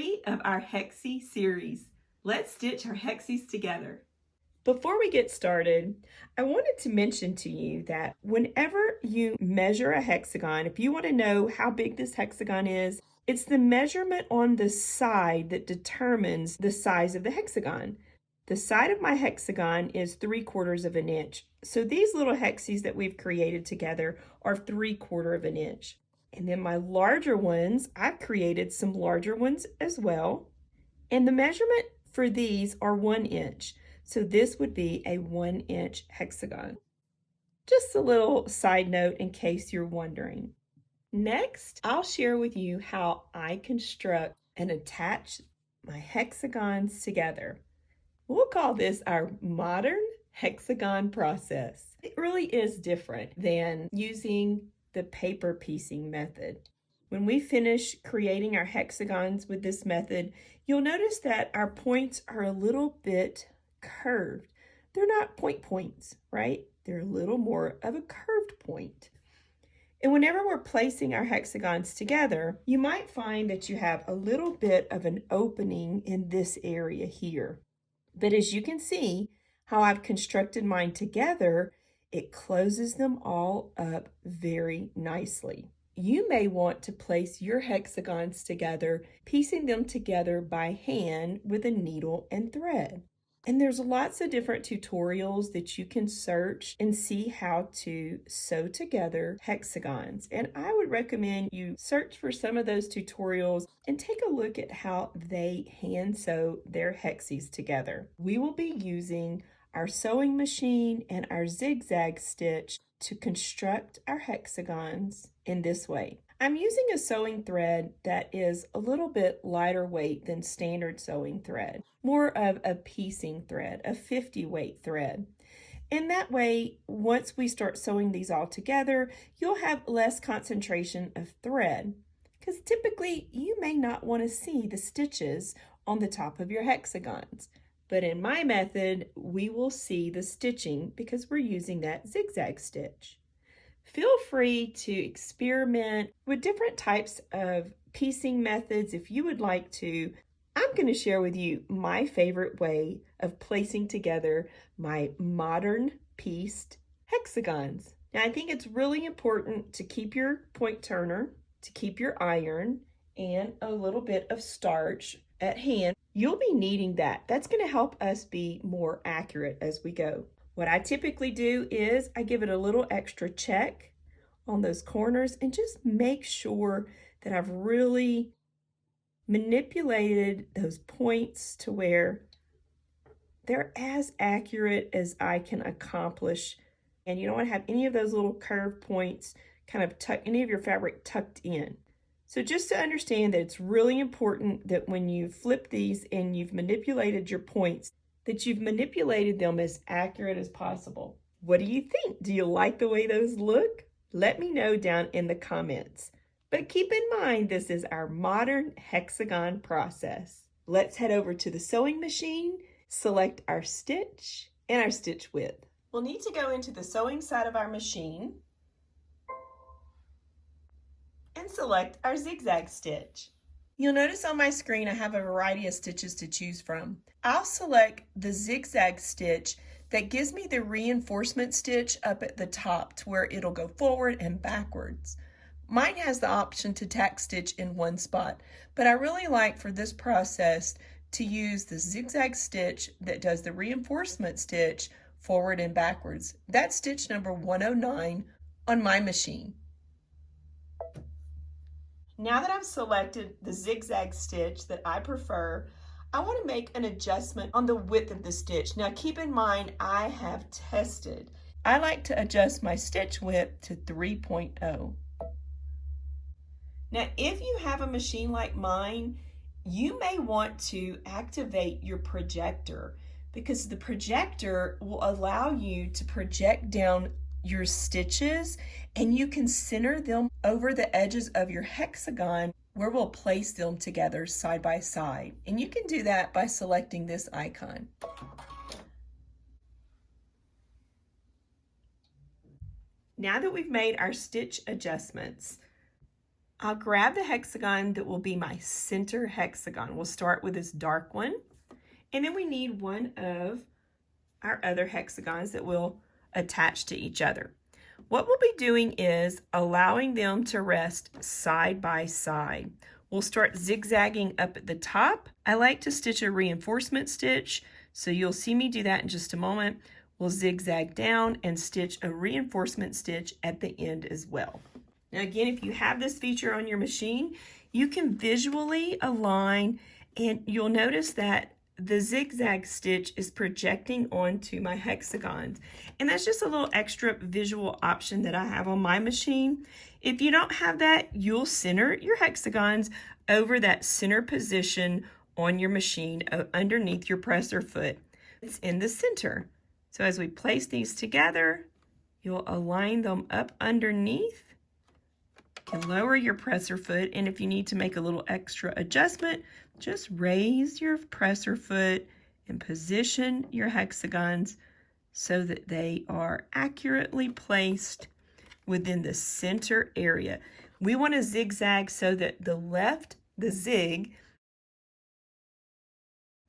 3 of our HEXIE series. Let's stitch our hexies together. Before we get started, I wanted to mention to you that whenever you measure a hexagon, if you want to know how big this hexagon is, it's the measurement on the side that determines the size of the hexagon. The side of my hexagon is 3/4 of an inch. So these little hexies that we've created together are 3/4 of an inch. And then my larger ones, I've created some larger ones as well. And the measurement for these are 1 inch. So this would be a 1-inch hexagon. Just a little side note in case you're wondering. Next, I'll share with you how I construct and attach my hexagons together. We'll call this our modern hexagon process. It really is different than using the paper piecing method. When we finish creating our hexagons with this method, you'll notice that our points are a little bit curved. They're not points, right? They're a little more of a curved point. And whenever we're placing our hexagons together, you might find that you have a little bit of an opening in this area here. But as you can see how I've constructed mine together, it closes them all up very nicely. You may want to place your hexagons together, piecing them together by hand with a needle and thread. And there's lots of different tutorials that you can search and see how to sew together hexagons. And I would recommend you search for some of those tutorials and take a look at how they hand sew their hexies together. We will be using our sewing machine and our zigzag stitch to construct our hexagons in this way. I'm using a sewing thread that is a little bit lighter weight than standard sewing thread, more of a piecing thread, a 50 weight thread. And that way, once we start sewing these all together, you'll have less concentration of thread, because typically you may not want to see the stitches on the top of your hexagons. But in my method, we will see the stitching because we're using that zigzag stitch. Feel free to experiment with different types of piecing methods if you would like to. I'm going to share with you my favorite way of placing together my modern pieced hexagons. Now, I think it's really important to keep your point turner, to keep your iron, and a little bit of starch at hand. You'll be needing that. That's going to help us be more accurate as we go. What I typically do is I give it a little extra check on those corners and just make sure that I've really manipulated those points to where they're as accurate as I can accomplish. And you don't want to have any of those little curved points kind of any of your fabric tucked in. So just to understand that it's really important that when you flip these and you've manipulated your points, that you've manipulated them as accurate as possible. What do you think? Do you like the way those look? Let me know down in the comments. But keep in mind, this is our modern hexagon process. Let's head over to the sewing machine, select our stitch and our stitch width. We'll need to go into the sewing side of our machine and select our zigzag stitch. You'll notice on my screen I have a variety of stitches to choose from. I'll select the zigzag stitch that gives me the reinforcement stitch up at the top to where it'll go forward and backwards. Mine has the option to tack stitch in one spot, but I really like for this process to use the zigzag stitch that does the reinforcement stitch forward and backwards. That's stitch number 109 on my machine. Now that I've selected the zigzag stitch that I prefer, I want to make an adjustment on the width of the stitch. Now keep in mind, I have tested. I like to adjust my stitch width to 3.0. Now if you have a machine like mine, you may want to activate your projector, because the projector will allow you to project down your stitches and you can center them over the edges of your hexagon where we'll place them together side by side. And you can do that by selecting this icon. Now that we've made our stitch adjustments, I'll grab the hexagon that will be my center hexagon. We'll start with this dark one, and then we need one of our other hexagons that will attach to each other. What we'll be doing is allowing them to rest side by side. We'll start zigzagging up at the top. I like to stitch a reinforcement stitch, so you'll see me do that in just a moment. We'll zigzag down and stitch a reinforcement stitch at the end as well. Now again, if you have this feature on your machine, you can visually align, and you'll notice that the zigzag stitch is projecting onto my hexagons. And that's just a little extra visual option that I have on my machine. If you don't have that, you'll center your hexagons over that center position on your machine underneath your presser foot. It's in the center. So as we place these together, you'll align them up underneath. You can lower your presser foot, and if you need to make a little extra adjustment, just raise your presser foot and position your hexagons so that they are accurately placed within the center area. We want to zigzag so that the zig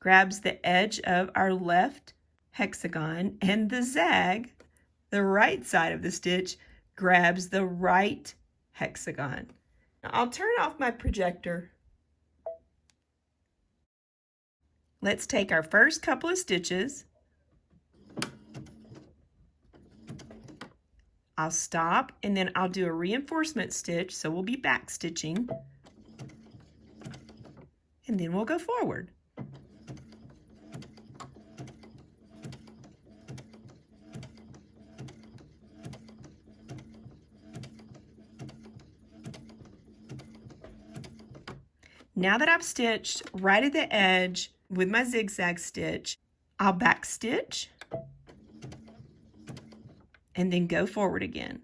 grabs the edge of our left hexagon, and the zag, the right side of the stitch, grabs the right hexagon. Now, I'll turn off my projector. Let's take our first couple of stitches. I'll stop, and then I'll do a reinforcement stitch, so we'll be back stitching, and then we'll go forward. Now that I've stitched right at the edge with my zigzag stitch, I'll back stitch and then go forward again.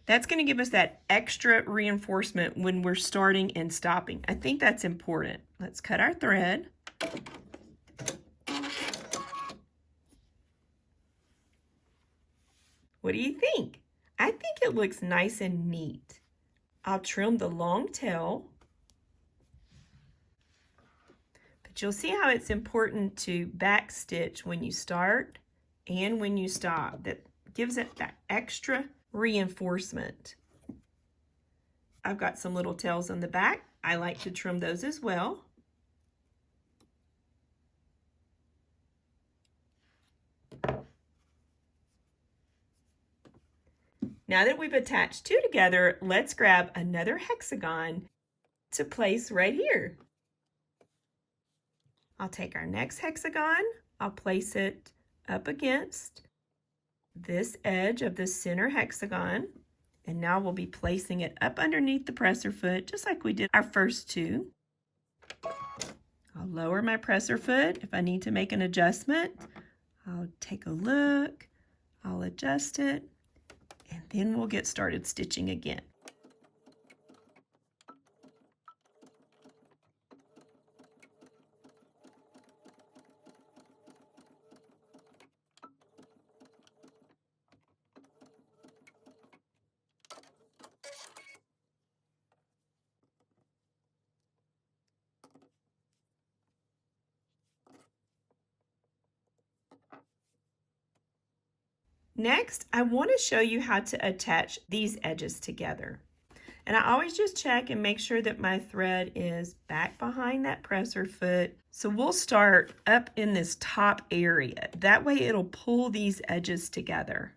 That's going to give us that extra reinforcement when we're starting and stopping. I think that's important. Let's cut our thread. What do you think? I think it looks nice and neat. I'll trim the long tail, but you'll see how it's important to back stitch when you start and when you stop. That gives it that extra reinforcement. I've got some little tails on the back. I like to trim those as well. Now that we've attached two together, let's grab another hexagon to place right here. I'll take our next hexagon, I'll place it up against this edge of the center hexagon, and now we'll be placing it up underneath the presser foot, just like we did our first two. I'll lower my presser foot. If I need to make an adjustment, I'll take a look, I'll adjust it, and then we'll get started stitching again. Next, I want to show you how to attach these edges together. And I always just check and make sure that my thread is back behind that presser foot. So we'll start up in this top area. That way it'll pull these edges together.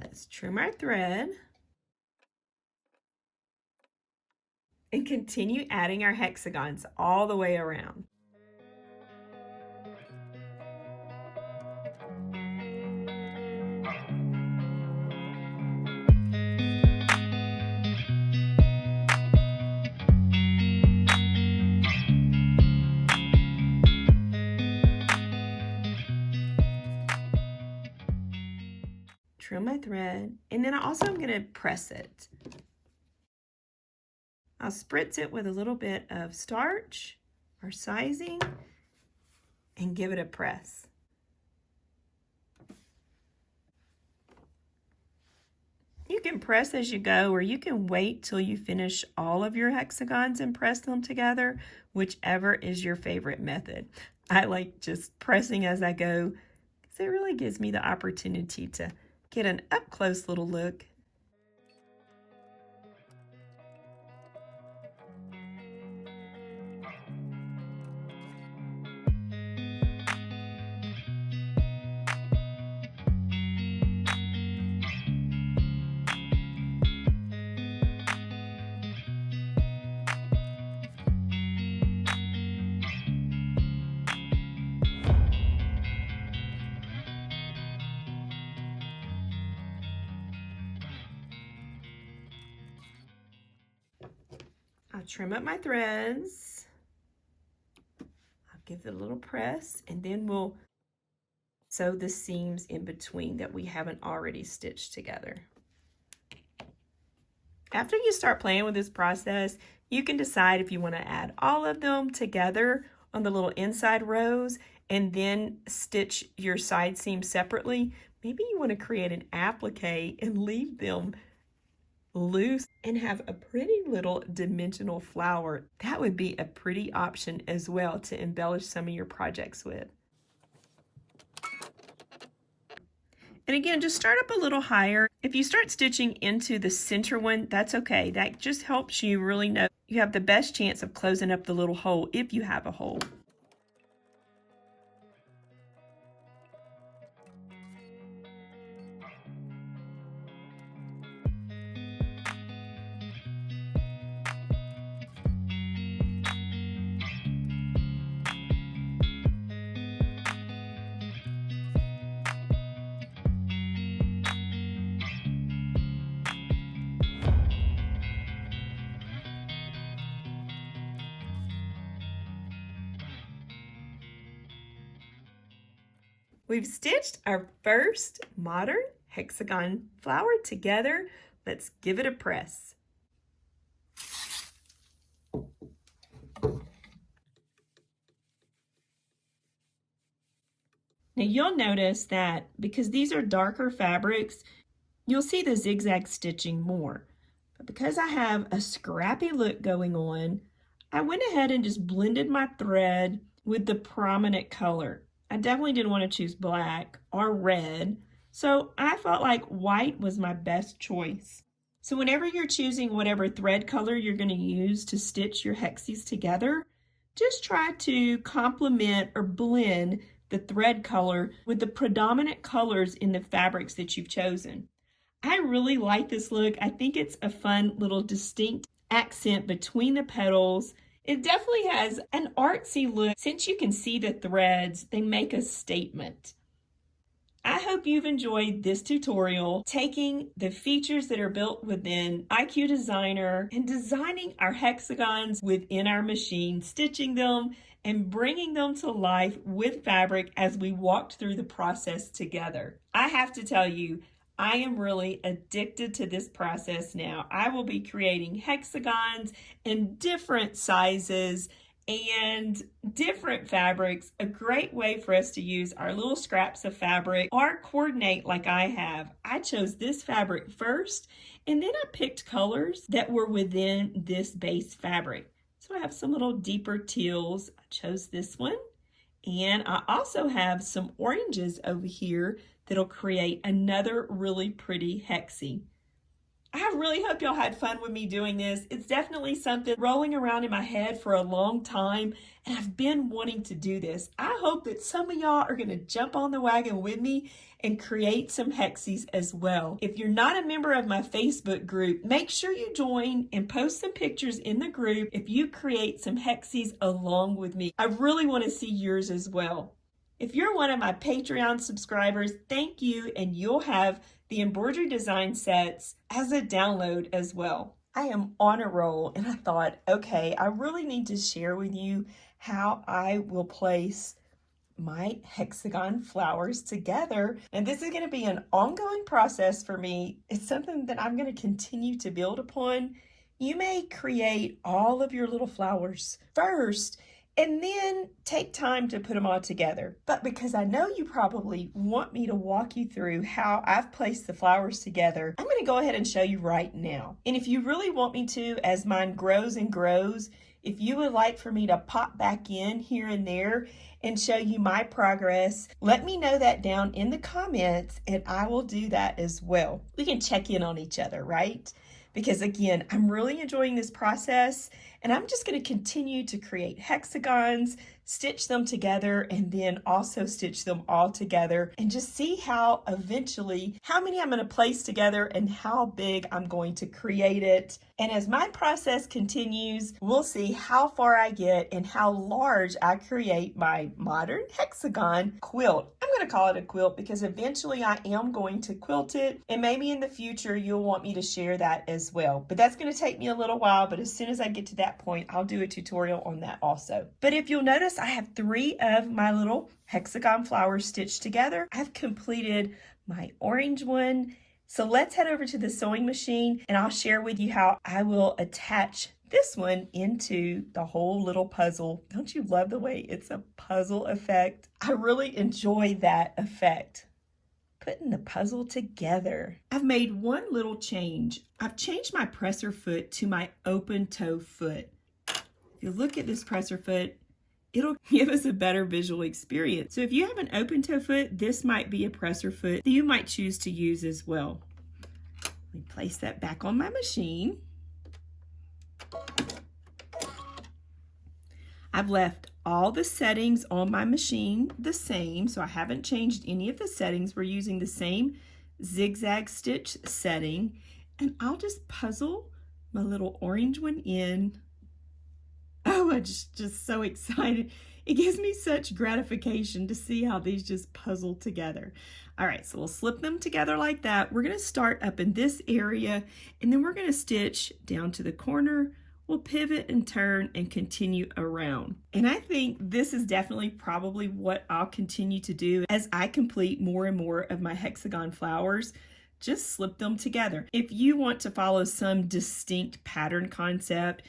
Let's trim our thread and continue adding our hexagons all the way around. trim my thread, and then I also am going to press it. I'll spritz it with a little bit of starch or sizing and give it a press. You can press as you go, or you can wait till you finish all of your hexagons and press them together, whichever is your favorite method. I like just pressing as I go because it really gives me the opportunity to get an up-close little look. I'll trim up my threads. I'll give it a little press, and then we'll sew the seams in between that we haven't already stitched together. After you start playing with this process, you can decide if you want to add all of them together on the little inside rows and then stitch your side seams separately. Maybe you want to create an applique and leave them loose and have a pretty little dimensional flower. That would be a pretty option as well to embellish some of your projects with. And again, just start up a little higher. If you start stitching into the center one, that's okay. That just helps you really know you have the best chance of closing up the little hole if you have a hole. We've stitched our first modern hexagon flower together. Let's give it a press. Now you'll notice that because these are darker fabrics, you'll see the zigzag stitching more. But because I have a scrappy look going on, I went ahead and just blended my thread with the prominent color. I definitely didn't want to choose black or red, so I felt like white was my best choice. So whenever you're choosing whatever thread color you're going to use to stitch your hexies together, just try to complement or blend the thread color with the predominant colors in the fabrics that you've chosen. I really like this look. I think it's a fun little distinct accent between the petals. It definitely has an artsy look. Since you can see the threads, they make a statement. I hope you've enjoyed this tutorial, taking the features that are built within IQ Designer and designing our hexagons within our machine, stitching them and bringing them to life with fabric as we walked through the process together. I have to tell you, I am really addicted to this process now. I will be creating hexagons in different sizes and different fabrics. A great way for us to use our little scraps of fabric or coordinate like I have. I chose this fabric first, and then I picked colors that were within this base fabric. So I have some little deeper teals. I chose this one, and I also have some oranges over here that'll create another really pretty hexie. I really hope y'all had fun with me doing this. It's definitely something rolling around in my head for a long time, and I've been wanting to do this. I hope that some of y'all are going to jump on the wagon with me and create some hexies as well. If you're not a member of my Facebook group, make sure you join and post some pictures in the group if you create some hexies along with me. I really want to see yours as well. If you're one of my Patreon subscribers, thank you, and you'll have the embroidery design sets as a download as well. I am on a roll, and I thought, okay, I really need to share with you how I will place my hexagon flowers together. And this is going to be an ongoing process for me. It's something that I'm going to continue to build upon. You may create all of your little flowers first and then take time to put them all together. But because I know you probably want me to walk you through how I've placed the flowers together, I'm going to go ahead and show you right now. And if you really want me to, as mine grows and grows, if you would like for me to pop back in here and there and show you my progress, let me know that down in the comments and I will do that as well. We can check in on each other, right? Because again, I'm really enjoying this process and I'm just going to continue to create hexagons, stitch them together, and then also stitch them all together and just see how eventually, how many I'm going to place together and how big I'm going to create it. And as my process continues, we'll see how far I get and how large I create my modern hexagon quilt. I'm going to call it a quilt because eventually I am going to quilt it, and maybe in the future you'll want me to share that as well. But that's going to take me a little while, but as soon as I get to that point, I'll do a tutorial on that also. But if you'll notice, I have 3 of my little hexagon flowers stitched together. I've completed my orange one. So let's head over to the sewing machine and I'll share with you how I will attach this one into the whole little puzzle. Don't you love the way it's a puzzle effect? I really enjoy that effect. Putting the puzzle together. I've made one little change. I've changed my presser foot to my open toe foot. If you look at this presser foot, it'll give us a better visual experience. So if you have an open toe foot, this might be a presser foot that you might choose to use as well. Let me place that back on my machine. I've left all the settings on my machine the same, so I haven't changed any of the settings. We're using the same zigzag stitch setting, and I'll just puzzle my little orange one in. Oh, I'm just so excited. It gives me such gratification to see how these just puzzle together. All right, so we'll slip them together like that. We're going to start up in this area, and then we're going to stitch down to the corner. We'll pivot and turn and continue around. And I think this is definitely probably what I'll continue to do as I complete more and more of my hexagon flowers. Just slip them together. If you want to follow some distinct pattern concept,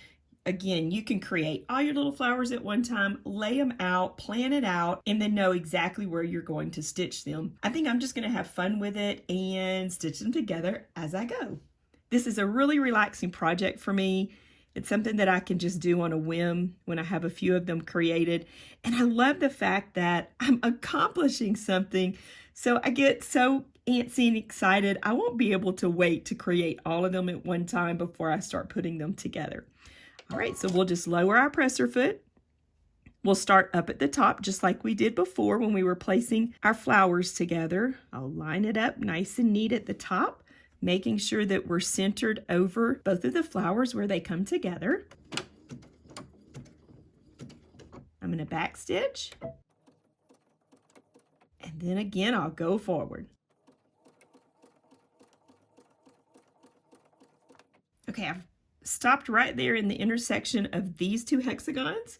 again, you can create all your little flowers at one time, lay them out, plan it out, and then know exactly where you're going to stitch them. I think I'm just going to have fun with it and stitch them together as I go. This is a really relaxing project for me. It's something that I can just do on a whim when I have a few of them created. And I love the fact that I'm accomplishing something. So I get so antsy and excited. I won't be able to wait to create all of them at one time before I start putting them together. All right, so we'll just lower our presser foot. We'll start up at the top just like we did before when we were placing our flowers together. I'll line it up nice and neat at the top, making sure that we're centered over both of the flowers where they come together. I'm going to back stitch. And then again, I'll go forward. Okay, I've stopped right there in the intersection of these 2 hexagons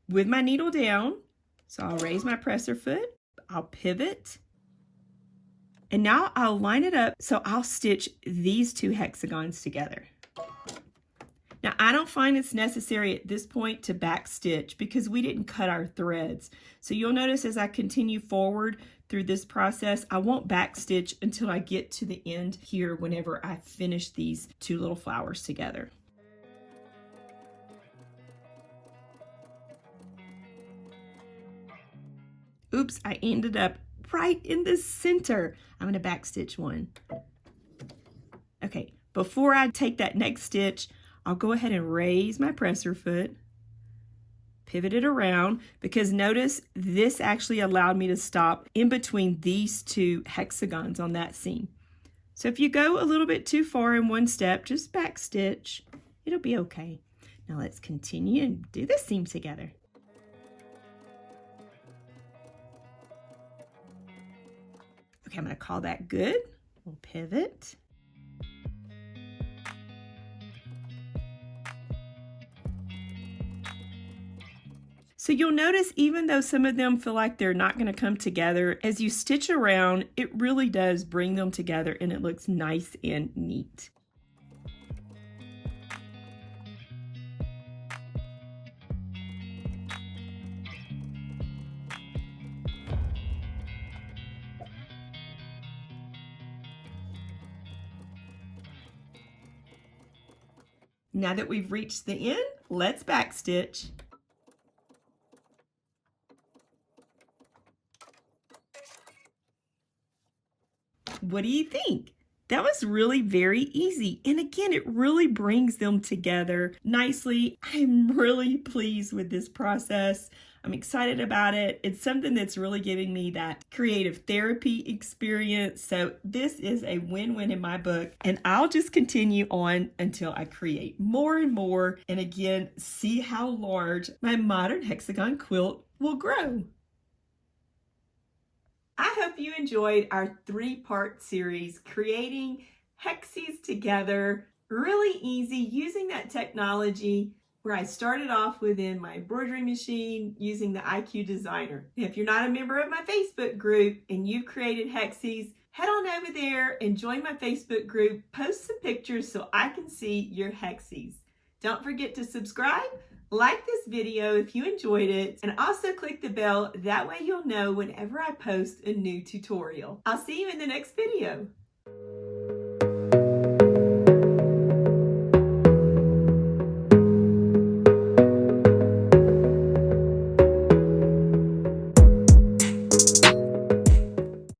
with my needle down. So I'll raise my presser foot, I'll pivot, and now I'll line it up so I'll stitch these 2 hexagons together. Now I don't find it's necessary at this point to back stitch because we didn't cut our threads. So you'll notice as I continue forward through this process, I won't back stitch until I get to the end here whenever I finish these 2 little flowers together. Oops, I ended up right in the center. I'm going to back stitch one. Okay, before I take that next stitch, I'll go ahead and raise my presser foot, pivot it around, because notice this actually allowed me to stop in between these 2 hexagons on that seam. So if you go a little bit too far in one step, just back stitch. It'll be okay. Now let's continue and do the seam together. Okay, I'm going to call that good. We'll pivot. So you'll notice even though some of them feel like they're not going to come together, as you stitch around, it really does bring them together and it looks nice and neat. Now that we've reached the end, let's backstitch. What do you think? That was really very easy. And again, it really brings them together nicely. I'm really pleased with this process. I'm excited about it. It's something that's really giving me that creative therapy experience. So this is a win-win in my book. And I'll just continue on until I create more and more. And again, see how large my modern hexagon quilt will grow. I hope you enjoyed our 3-part series, creating hexies together, really easy, using that technology where I started off within my embroidery machine using the IQ Designer. If you're not a member of my Facebook group and you've created hexies, head on over there and join my Facebook group, post some pictures so I can see your hexies. Don't forget to subscribe. Like this video if you enjoyed it, and also click the bell. That way you'll know whenever I post a new tutorial. I'll see you in the next video.